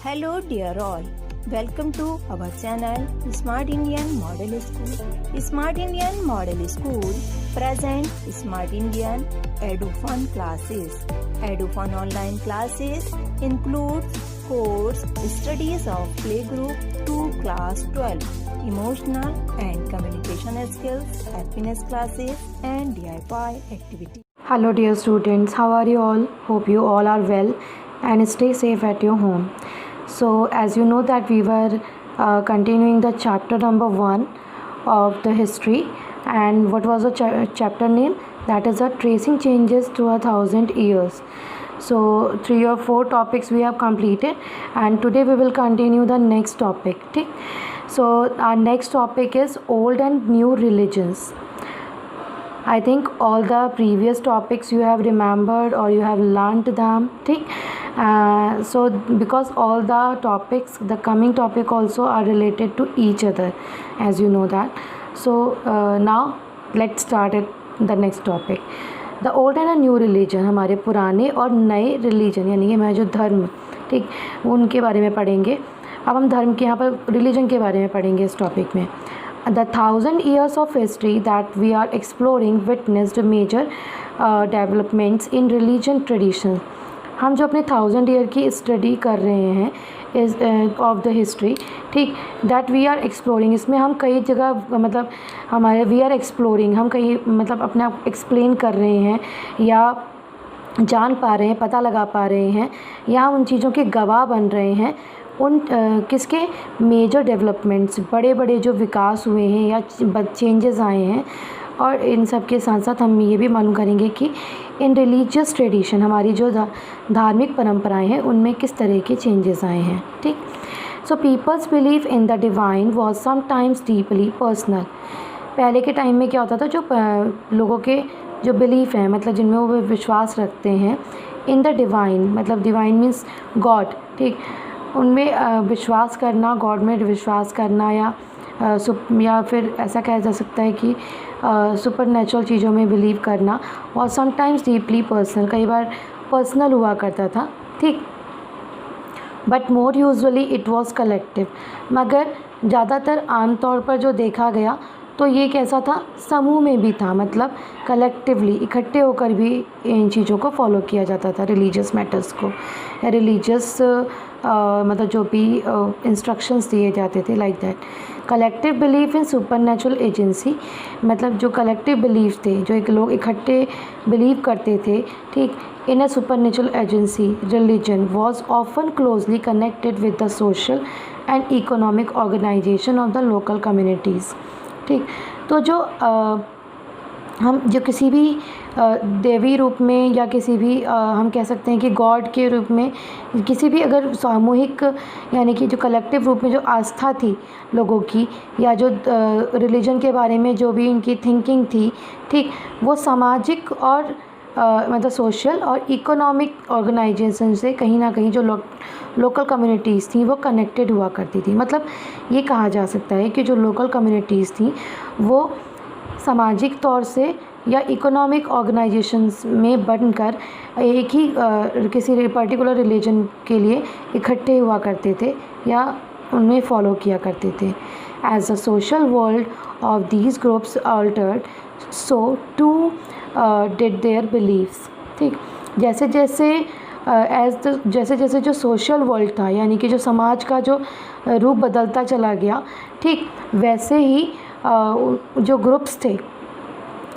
Hello dear all, welcome to our channel Smart Indian Model School. Smart Indian Model School present Smart Indian EduFun classes. EduFun online classes includes course studies of playgroup to class 12, emotional and communication skills, happiness classes and DIY activities. Hello dear students, how are you all? Hope you all are well and stay safe at your home. So as you know that we were continuing the chapter number 1 of the history, and what was the chapter name? That is tracing changes to 1,000 years. So 3 or 4 topics we have completed, and today we will continue the next topic. Okay? So our next topic is old and new religions. I think all the previous topics you have remembered or you have learnt them. Okay? So because all the topics, the coming topic also are related to each other, as you know that. So now let's start at the next topic. The old and new religion, हमारे पुराने और नए religion यानी कि हमारे जो धर्म, ठीक, उनके बारे में पढ़ेंगे. अब हम धर्म के यहाँ पर रिलीजन के बारे में पढ़ेंगे इस टॉपिक में. The 1,000 years of history that we are exploring witnessed major developments in religion tradition. हम जो अपने 1,000 ईयर की स्टडी कर रहे हैं इस ऑफ द हिस्ट्री, ठीक, दैट वी आर एक्सप्लोरिंग, इसमें हम कई जगह मतलब हमारे वी आर एक्सप्लोरिंग, हम कहीं मतलब अपने आप एक्सप्लेन कर रहे हैं या जान पा रहे हैं, पता लगा पा रहे हैं या उन चीज़ों के गवाह बन रहे हैं उन किसके मेजर डेवलपमेंट्स, बड़े बड़े जो विकास हुए हैं या चेंजेस आए हैं. और इन सब के साथ साथ हम ये भी मालूम करेंगे कि इन रिलीजियस ट्रेडिशन, हमारी जो धार्मिक परंपराएं हैं उनमें किस तरह के चेंजेस आए हैं. ठीक. So peoples believe in the divine was sometimes deeply personal. पहले के टाइम में क्या होता था, जो लोगों के जो बिलीफ हैं, मतलब जिनमें वो विश्वास रखते हैं इन द डिवाइन, मतलब डिवाइन मीन्स गॉड, ठीक, उनमें विश्वास करना, गॉड में विश्वास करना या फिर ऐसा कहा जा सकता है कि सुपर नेचुरल चीज़ों में बिलीव करना, और समटाइम्स डीपली पर्सनल, कई बार पर्सनल हुआ करता था. ठीक. But more usually it was collective, मगर ज़्यादातर आमतौर पर जो देखा गया तो ये कैसा था, समूह में भी था, मतलब कलेक्टिवली इकट्ठे होकर भी इन चीज़ों को फॉलो किया जाता था, रिलीजियस मैटर्स को या रिलीजियस मतलब जो भी इंस्ट्रक्शंस दिए जाते थे, like that. Collective belief in super natural agency, मतलब जो कलेक्टिव बिलीफ थे, जो एक लोग इकट्ठे बिलीव करते थे, ठीक, in a supernatural agency religion was often closely connected with the social and economic organisation of the local communities. ठीक. तो जो हम जो किसी भी देवी रूप में या किसी भी हम कह सकते हैं कि गॉड के रूप में किसी भी अगर सामूहिक यानी कि जो कलेक्टिव रूप में जो आस्था थी लोगों की, या जो रिलीजन के बारे में जो भी उनकी थिंकिंग थी, ठीक, वो सामाजिक और मतलब सोशल और इकोनॉमिक ऑर्गेनाइजेशन से कहीं ना कहीं जो लोकल कम्युनिटीज़ थी वो कनेक्टेड हुआ करती थी. मतलब ये कहा जा सकता है कि जो लोकल कम्युनिटीज़ थी वो सामाजिक तौर से या इकोनॉमिक ऑर्गेनाइजेशंस में बनकर एक ही किसी पर्टिकुलर रिलीजन के लिए इकट्ठे हुआ करते थे या उनमें फॉलो किया करते थे. As the social world of these groups altered, so too did their beliefs. ठीक. जैसे जैसे जो सोशल वर्ल्ड था, यानी कि जो समाज का जो रूप बदलता चला गया, ठीक, वैसे ही जो ग्रुप्स थे,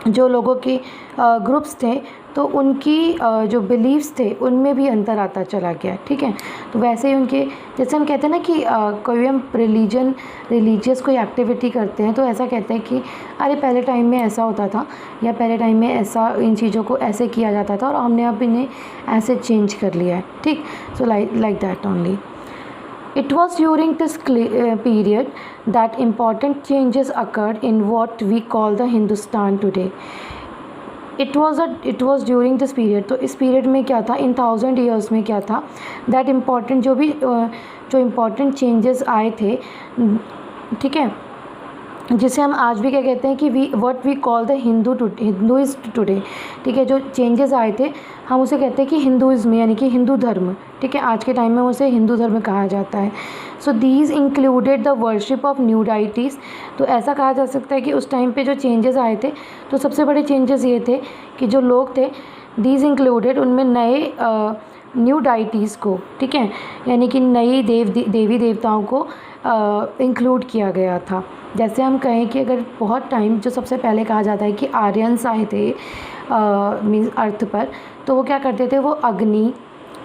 जो लोगों के ग्रुप्स थे, तो उनकी जो बिलीव्स थे उनमें भी अंतर आता चला गया. ठीक है. तो वैसे ही उनके, जैसे हम कहते हैं ना कि कोई हम रिलीजियस कोई एक्टिविटी करते हैं तो ऐसा कहते हैं कि अरे पहले टाइम में ऐसा होता था या पहले टाइम में ऐसा, इन चीज़ों को ऐसे किया जाता था और हमने अब इन्हें ऐसे चेंज कर लिया है. ठीक. सो like that only. It was during this period that important changes occurred in what we call the Hindustan today. It was during this period. तो इस period में क्या था, इन 1,000 years में क्या था, that important जो important changes आए थे, ठीक है, जिसे हम आज भी क्या कहते हैं कि we call the Hinduism today, ठीक है। जो चेंजेस आए थे हम उसे कहते हैं कि हिंदुइज्म यानी कि हिंदू धर्म, ठीक है। आज के टाइम में उसे हिंदू धर्म कहा जाता है। So these included the worship of new deities. तो ऐसा कहा जा सकता है कि उस टाइम पे जो चेंजेस आए थे तो सबसे बड़े चेंजेस ये थे कि जो लोग थे दीज इंक्लूडेड, उनमें नए न्यू डाइटीज़ को, ठीक है, यानी कि नई देवी देवताओं को इंक्लूड किया गया था। जैसे हम कहें कि अगर बहुत टाइम जो सबसे पहले कहा जाता है कि आर्यंस आए थे मीन्स अर्थ पर, तो वो क्या करते थे, वो अग्नि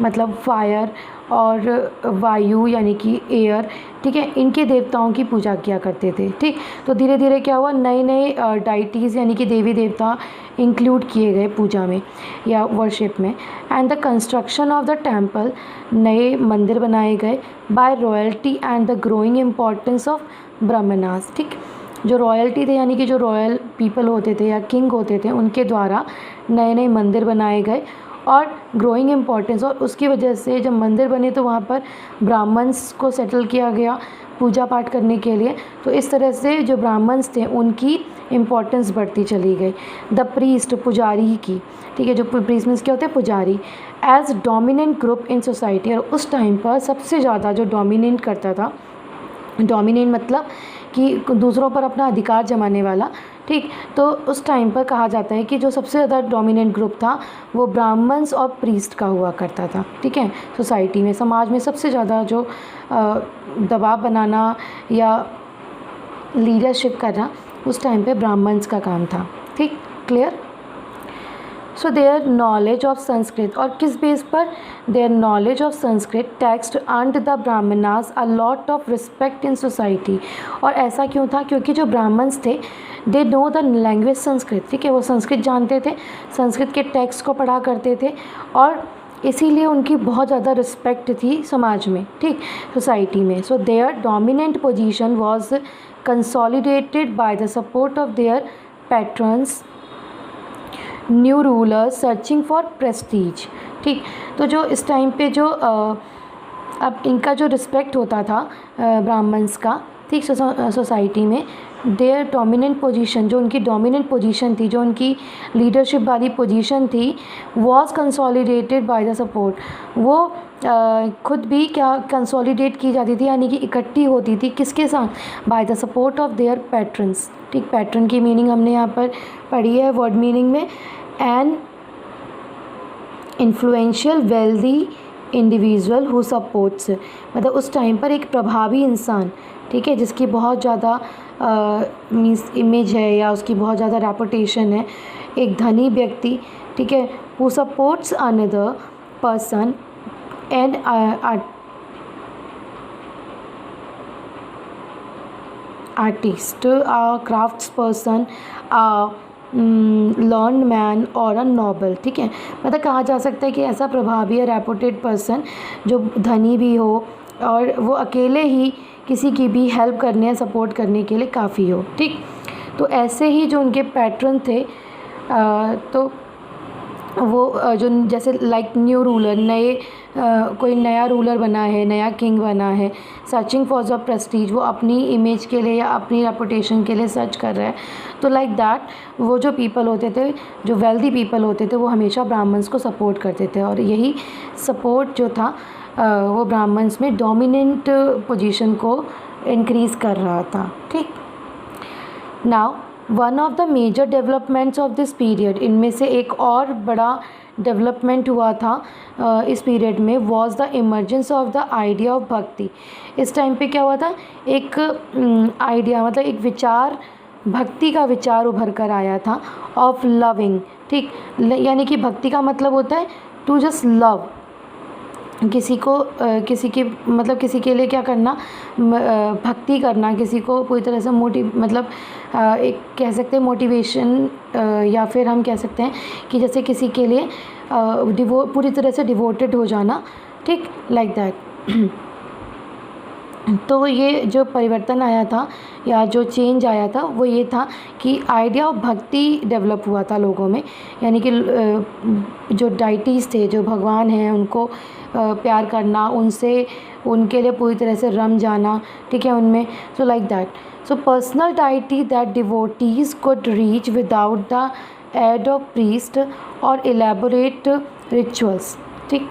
मतलब फायर और वायु यानी कि एयर, ठीक है, इनके देवताओं की पूजा किया करते थे, ठीक। तो धीरे धीरे क्या हुआ, नए नए डाइटीज़ यानी कि देवी देवता इंक्लूड किए गए पूजा में या वर्शिप में। And the construction of the temple, नए मंदिर बनाए गए by royalty and the growing importance of Brahmanas, ठीक। जो रॉयल्टी थे यानी कि जो रॉयल पीपल होते थे या किंग होते थे, उनके द्वारा नए नए मंदिर बनाए गए और ग्रोइंग इम्पोर्टेंस, और उसकी वजह से जब मंदिर बने तो वहाँ पर ब्राह्मण्स को सेटल किया गया पूजा पाठ करने के लिए। तो इस तरह से जो ब्राह्मण्स थे उनकी इम्पोर्टेंस बढ़ती चली गई। द प्रीस्ट, पुजारी की, ठीक है, जो प्रीस्ट मीन्स क्या होते हैं, पुजारी, as dominant group in society. और उस टाइम पर सबसे ज़्यादा जो डोमिनेट करता था, डोमिनेट मतलब कि दूसरों पर अपना अधिकार जमाने वाला, ठीक। तो उस टाइम पर कहा जाता है कि जो सबसे ज़्यादा डोमिनेंट ग्रुप था वो ब्राह्मण्स और प्रीस्ट का हुआ करता था, ठीक है। सोसाइटी में, समाज में सबसे ज़्यादा जो दबाव बनाना या लीडरशिप करना उस टाइम पे ब्राह्मण्स का काम था, ठीक, clear. So their knowledge of Sanskrit, और किस बेस पर, their knowledge of Sanskrit text earned the Brahmanas a lot of respect in society. और ऐसा क्यों था, क्योंकि जो ब्राह्मण्स थे they know the language Sanskrit, ठीक है, वो संस्कृत जानते थे, संस्कृत के टेक्स्ट को पढ़ा करते थे और इसीलिए उनकी बहुत ज़्यादा रिस्पेक्ट थी समाज में, ठीक, सोसाइटी में। So their dominant position was consolidated by the support of their patrons, new ruler searching for prestige, ठीक। तो जो इस टाइम पे जो अब इनका जो रिस्पेक्ट होता था ब्राह्मण्स का, ठीक, सोसाइटी में, देयर डोमिनेंट पोजीशन, जो उनकी डोमिनेंट पोजीशन थी, जो उनकी लीडरशिप वाली पोजीशन थी, was consolidated by the support. वो खुद भी क्या कंसोलिडेट की जाती थी यानी कि इकट्ठी होती थी, किसके साथ, by the support of their patrons, ठीक। पैट्रन की मीनिंग हमने यहाँ पर पढ़ी है वर्ड मीनिंग में, an influential wealthy individual who supports, मतलब उस टाइम पर एक प्रभावी इंसान, ठीक है, जिसकी बहुत ज़्यादा मीन्स इमेज है या उसकी बहुत ज़्यादा रेपुटेशन है, एक धनी व्यक्ति, ठीक है, who supports another person and artist, crafts person, learn man और अ नॉबल, ठीक है। मतलब कहा जा सकता है कि ऐसा प्रभावी या रेपुटेड पर्सन जो धनी भी हो और वो अकेले ही किसी की भी हेल्प करने या सपोर्ट करने के लिए काफ़ी हो, ठीक। तो ऐसे ही जो उनके पैट्रन थे तो वो जो जैसे लाइक न्यू रूलर, नए कोई नया रूलर बना है, नया किंग बना है, सर्चिंग फॉर द प्रेस्टीज, वो अपनी इमेज के लिए या अपनी रेपुटेशन के लिए सर्च कर रहा है। तो लाइक दैट वो जो पीपल होते थे, जो वेल्दी पीपल होते थे, वो हमेशा ब्राह्मण्स को सपोर्ट करते थे और यही सपोर्ट जो था वो ब्राह्मण्स में डोमिनेंट पोजीशन को इंक्रीज़ कर रहा था, ठीक। Now one of the major developments of this period, इनमें से एक और बड़ा डेवलपमेंट हुआ था इस पीरियड में, was the emergence of the idea of भक्ति। इस टाइम पे क्या हुआ था, एक आइडिया मतलब एक विचार, भक्ति का विचार उभर कर आया था, ऑफ लविंग, ठीक। यानी कि भक्ति का मतलब होता है टू जस्ट लव, किसी को किसी के मतलब किसी के लिए क्या करना, भक्ति करना, किसी को पूरी तरह से मतलब एक कह सकते हैं मोटिवेशन, या फिर हम कह सकते हैं कि जैसे किसी के लिए पूरी तरह से डिवोटेड हो जाना, ठीक, लाइक दैट। तो ये जो परिवर्तन आया था या जो चेंज आया था वो ये था कि आइडिया ऑफ भक्ति डेवलप हुआ था लोगों में, यानी कि जो डाइटीज़ थे, जो भगवान हैं, उनको प्यार करना, उनसे उनके लिए पूरी तरह से रम जाना, ठीक है, उनमें, so like that. So personal deity that devotees could reach without the aid of priest और इलेबोरेट रिचुअल्स. ठीक,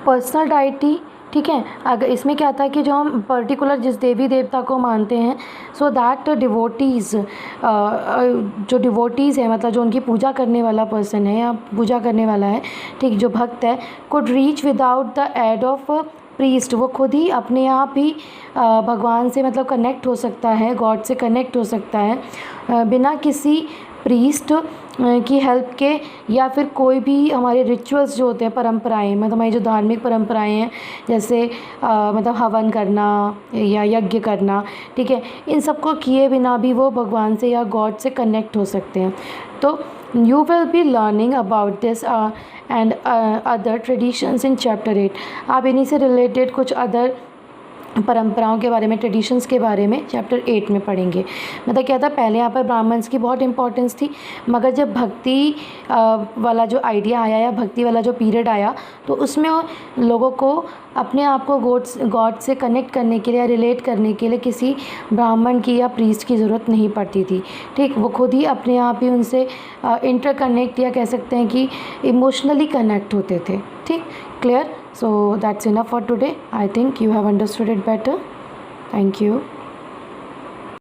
पर्सनल डाइटी, ठीक है. अगर इसमें क्या था कि जो हम पर्टिकुलर जिस देवी देवता को मानते हैं, सो दैट डिवोटीज़, जो डिवोटीज़ है, मतलब जो उनकी पूजा करने वाला पर्सन है या पूजा करने वाला है, ठीक, जो भक्त है, could reach without the aid of priest, वो खुद ही अपने आप ही भगवान से मतलब कनेक्ट हो सकता है, गॉड से कनेक्ट हो सकता है बिना किसी प्रीस्ट की हेल्प के, या फिर कोई भी हमारे रिचुअल्स जो होते हैं, परंपराएं, मतलब हमारी जो धार्मिक परंपराएं हैं, जैसे मतलब हवन करना या यज्ञ करना, ठीक है, इन सबको किए बिना भी वो भगवान से या गॉड से कनेक्ट हो सकते हैं. तो you will be learning about this and other traditions in chapter 8. आप इन्हीं से रिलेटेड कुछ अदर परंपराओं के बारे में, ट्रेडिशंस के बारे में चैप्टर 8 में पढ़ेंगे. मतलब क्या था, पहले यहाँ पर ब्राह्मण्स की बहुत इंपॉर्टेंस थी, मगर जब भक्ति वाला जो आइडिया आया या भक्ति वाला जो पीरियड आया, तो उसमें लोगों को अपने आप को गॉड से कनेक्ट करने के लिए, रिलेट करने के लिए किसी ब्राह्मण की या प्रीस्ट की ज़रूरत नहीं पड़ती थी. ठीक, वो खुद ही अपने आप ही उनसे इंटरकनेक्ट, या कह सकते हैं कि इमोशनली कनेक्ट होते थे. ठीक, clear? So that's enough for today. I think you have understood it better. Thank you.